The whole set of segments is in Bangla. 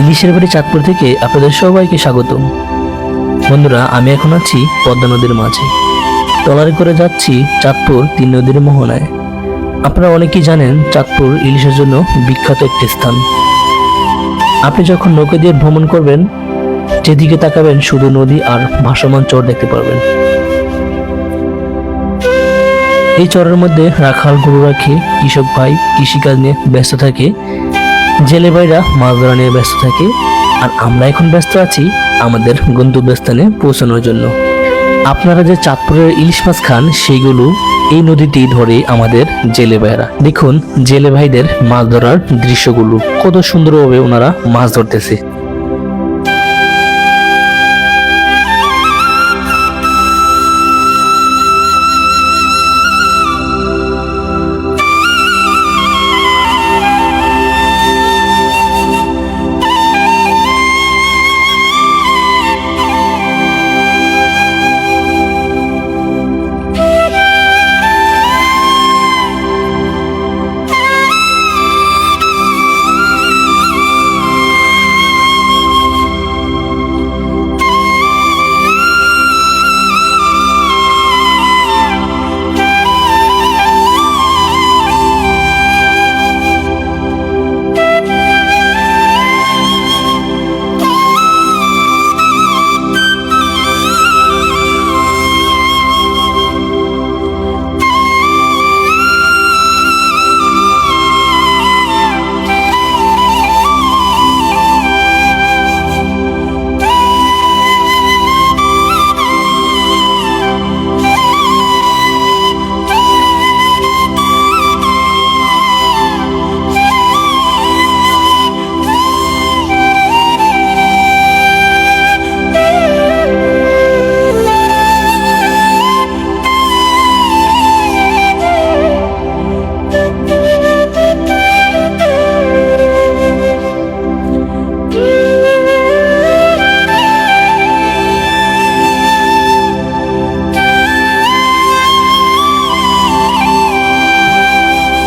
ইলিশের বাড়ি চাঁদপুর থেকে আপনাদের সবাইকে স্বাগতম। বন্ধুরা, আমি এখন আছি পদ্মা নদীর মাঝে, ট্রলারে করে যাচ্ছি চাঁদপুর 3 নদীর মোহনায়। আপনারা অনেকেই জানেন চাঁদপুর ইলিশের জন্য বিখ্যাত একটি স্থান। আপনি যখন নৌকা দিয়ে ভ্রমণ করবেন, যেদিকে তাকাবেন শুধু নদী আর ভাসমান চর দেখতে পারবেন। এই চরের মধ্যে রাখাল গরু রাখে, কৃষক ভাই কৃষিকাজ নিয়ে ব্যস্ত থাকে, জেলে ভাইরা মাছ ধরা নিয়ে ব্যস্ত থাকে, আর আমরা এখন ব্যস্ত আছি আমাদের গন্তব্যস্থানে পৌঁছানোর জন্য। আপনারা যে চাঁদপুরের ইলিশ মাছ খান, সেইগুলো এই নদীতেই ধরে আমাদের জেলে ভাইরা। দেখুন জেলে ভাইদের মাছ ধরার দৃশ্যগুলো, কত সুন্দরভাবে ওনারা মাছ ধরতেছে।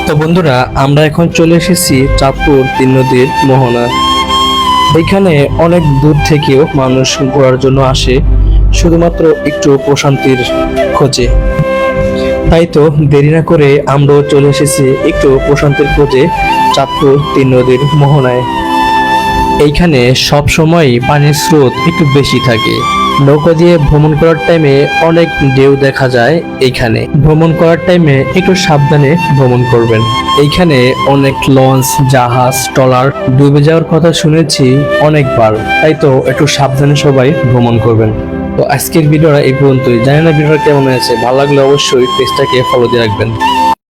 তো বন্ধুরা, আমরা এখন চলে এসেছি চাঁদপুর 3 নদীর মোহনা। এখানে অনেক দূর থেকেও মানুষ ঘোরার জন্য আসে, শুধুমাত্র একটু প্রশান্তির খোঁজে। তাই তো দেরি না করে আমরাও চলে এসেছি একটু প্রশান্তির খোঁজে চাঁদপুর 3 নদীর মোহনায়। এইখানে সব সময় পানির স্রোত একটু বেশি থাকে। নৌকা দিয়ে ভ্রমণ করার টাইমে অনেক ঢেউ দেখা যায়। এইখানে ভ্রমণ করার টাইমে একটু সাবধানে ভ্রমণ করবেন। এইখানে অনেক লঞ্চ, জাহাজ, ট্রলার ডুবে যাওয়ার কথা শুনেছি অনেকবার, তাই তো একটু সাবধানে সবাই ভ্রমণ করবেন। তো আজকের ভিডিওটা এই পর্যন্তই। জানি না ভিডিওটা কেমন হয়েছে, ভালো লাগলে অবশ্যই পেজটাকে ফলো দিয়ে রাখবেন।